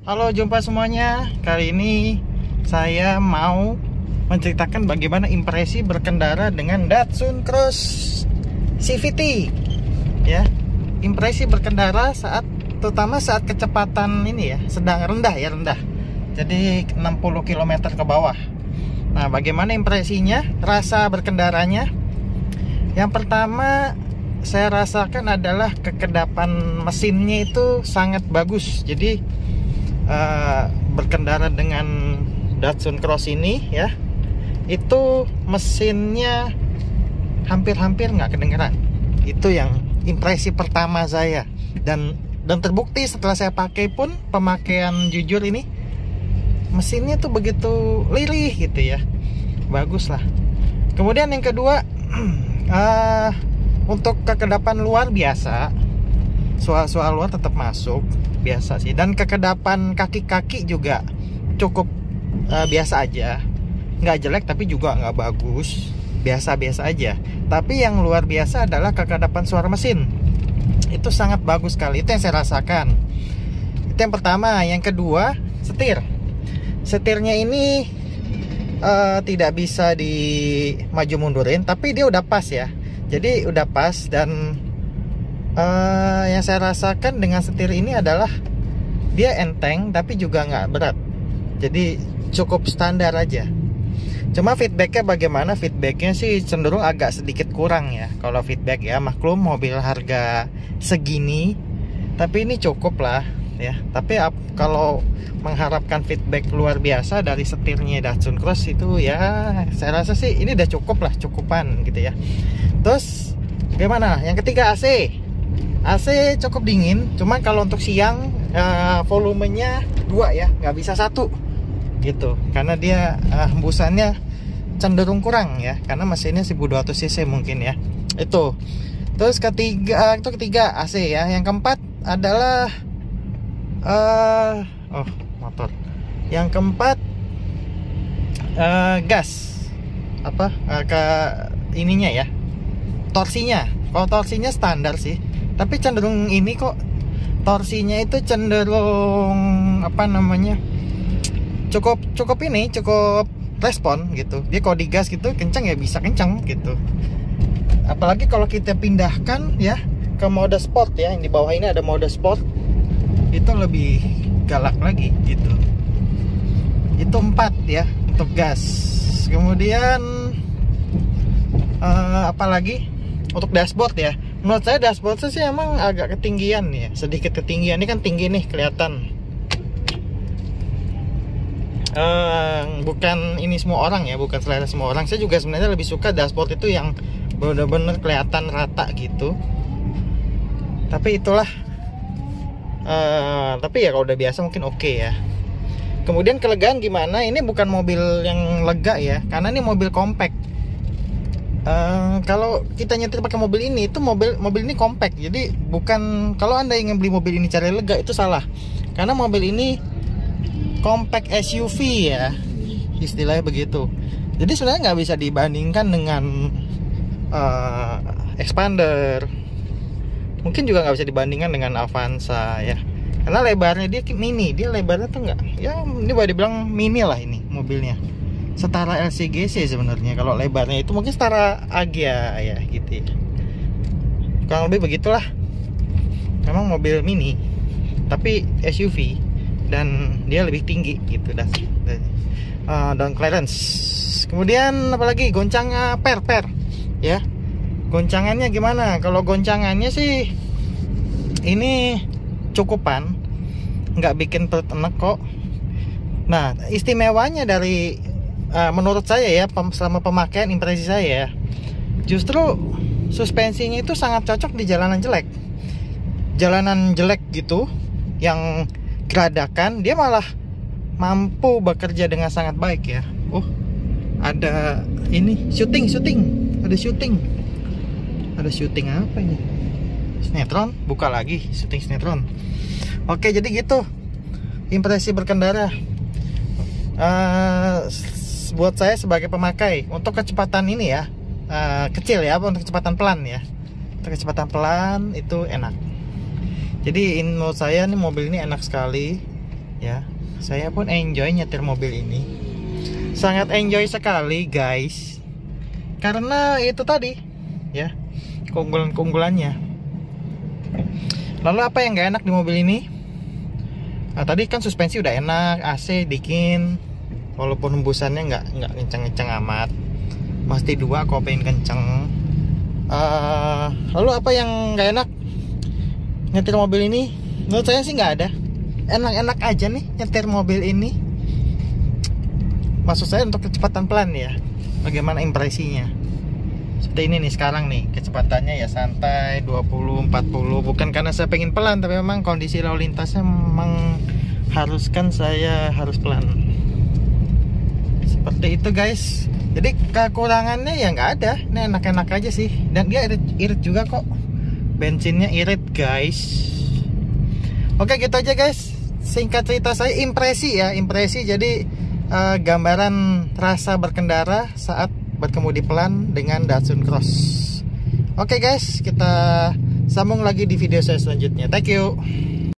Halo, jumpa semuanya. Kali ini saya mau menceritakan bagaimana impresi berkendara dengan Datsun Cross CVT. Ya, impresi berkendara terutama saat kecepatan ini ya, sedang rendah. Jadi 60 km ke bawah. Nah, bagaimana impresinya, rasa berkendaranya? Yang pertama saya rasakan adalah kekedapan mesinnya itu sangat bagus. Jadi berkendara dengan Datsun Cross ini ya, itu mesinnya hampir nggak kedengeran. Itu yang impresi pertama saya, dan terbukti setelah saya pakai pun, pemakaian jujur ini, mesinnya tuh begitu lirih gitu ya, bagus lah. Kemudian yang kedua, untuk kekedapan luar biasa, suara luar tetap masuk biasa sih, dan kekedapan kaki-kaki juga cukup biasa aja, nggak jelek tapi juga nggak bagus, biasa-biasa aja. Tapi yang luar biasa adalah kekedapan suara mesin, itu sangat bagus sekali. Itu yang saya rasakan. Itu yang pertama. Yang kedua, setirnya ini tidak bisa di maju mundurin, tapi dia udah pas ya, jadi udah pas. Dan yang saya rasakan dengan setir ini adalah dia enteng tapi juga nggak berat, jadi cukup standar aja. Cuma feedbacknya bagaimana? Feedbacknya sih cenderung agak sedikit kurang ya. Kalau feedback ya, maklum mobil harga segini, tapi ini cukup lah ya. Tapi kalau mengharapkan feedback luar biasa dari setirnya Datsun Cross itu ya, saya rasa sih ini udah cukupan gitu ya. Terus gimana? Yang ketiga, AC cukup dingin. Cuma kalau untuk siang volumenya 2 ya, nggak bisa 1 gitu, karena dia hembusannya cenderung kurang ya, karena mesinnya 1200 cc mungkin ya. Itu. Terus ketiga AC ya. Yang keempat adalah motor. Yang keempat gas ke ininya ya, torsinya. Kalau torsinya standar sih, tapi cenderung ini kok torsinya itu cenderung cukup respon gitu. Dia kalau digas gitu kencang ya bisa kencang gitu. Apalagi kalau kita pindahkan ya ke mode sport ya, yang di bawah ini ada mode sport, itu lebih galak lagi gitu. Itu 4 ya untuk gas. Kemudian apalagi untuk dashboard ya, menurut saya dashboard sih emang agak ketinggian ya, sedikit ketinggian. Ini kan tinggi nih, kelihatan. Bukan ini semua orang ya, bukan selera semua orang. Saya juga sebenarnya lebih suka dashboard itu yang benar-benar kelihatan rata gitu. Tapi itulah. Tapi ya kalau udah biasa mungkin oke ya. Kemudian kelegaan gimana? Ini bukan mobil yang lega ya, karena ini mobil compact. Kalau kita nyetir pakai mobil ini, itu mobil ini compact. Jadi bukan, kalau Anda ingin beli mobil ini cari lega, itu salah. Karena mobil ini compact SUV ya, istilahnya begitu. Jadi sebenarnya nggak bisa dibandingkan dengan Expander. Mungkin juga nggak bisa dibandingkan dengan Avanza ya, karena lebarnya dia mini. Dia lebarnya tuh nggak, ya ini boleh dibilang mini lah ini mobilnya. Setara LCGC sebenarnya. Kalau lebarnya itu mungkin setara Agya ya gitu ya. Kurang lebih begitulah. Memang mobil mini tapi SUV, dan dia lebih tinggi gitu dan clearance. Kemudian apalagi goncangnya per ya. Goncangannya gimana? Kalau goncangannya sih ini cukupan, nggak bikin perut enek kok. Nah, istimewanya dari menurut saya ya, selama pemakaian, impresi saya, justru suspensinya itu sangat cocok di jalanan jelek gitu, yang geradakan, dia malah mampu bekerja dengan sangat baik ya. Ada ini ada syuting apa ini? Sinetron, buka lagi syuting sinetron. Oke, jadi gitu impresi berkendara buat saya sebagai pemakai. Untuk kecepatan ini ya, kecil ya, untuk kecepatan pelan ya. Untuk kecepatan pelan itu enak. Jadi menurut saya nih mobil ini enak sekali ya. Saya pun enjoy nyetir mobil ini, sangat enjoy sekali guys, karena itu tadi ya keunggulannya. Lalu apa yang gak enak di mobil ini? Nah, tadi kan suspensi udah enak, AC dingin, walaupun hembusannya nggak kenceng-kenceng amat, pasti 2 kalau pengen kenceng. Lalu apa yang nggak enak nyetir mobil ini? Menurut saya sih nggak ada, enak-enak aja nih nyetir mobil ini. Maksud saya untuk kecepatan pelan ya, bagaimana impresinya? Seperti ini nih sekarang nih, kecepatannya ya santai 20-40, bukan karena saya pengen pelan, tapi memang kondisi lalu lintasnya memang haruskan saya harus pelan. Seperti itu guys. Jadi kekurangannya ya nggak ada, ini enak-enak aja sih. Dan dia irit juga kok, bensinnya irit guys. Oke gitu aja guys, singkat cerita saya impresi ya, impresi. Jadi gambaran rasa berkendara saat berkemudi pelan dengan Datsun Cross. Oke guys, kita sambung lagi di video saya selanjutnya. Thank you.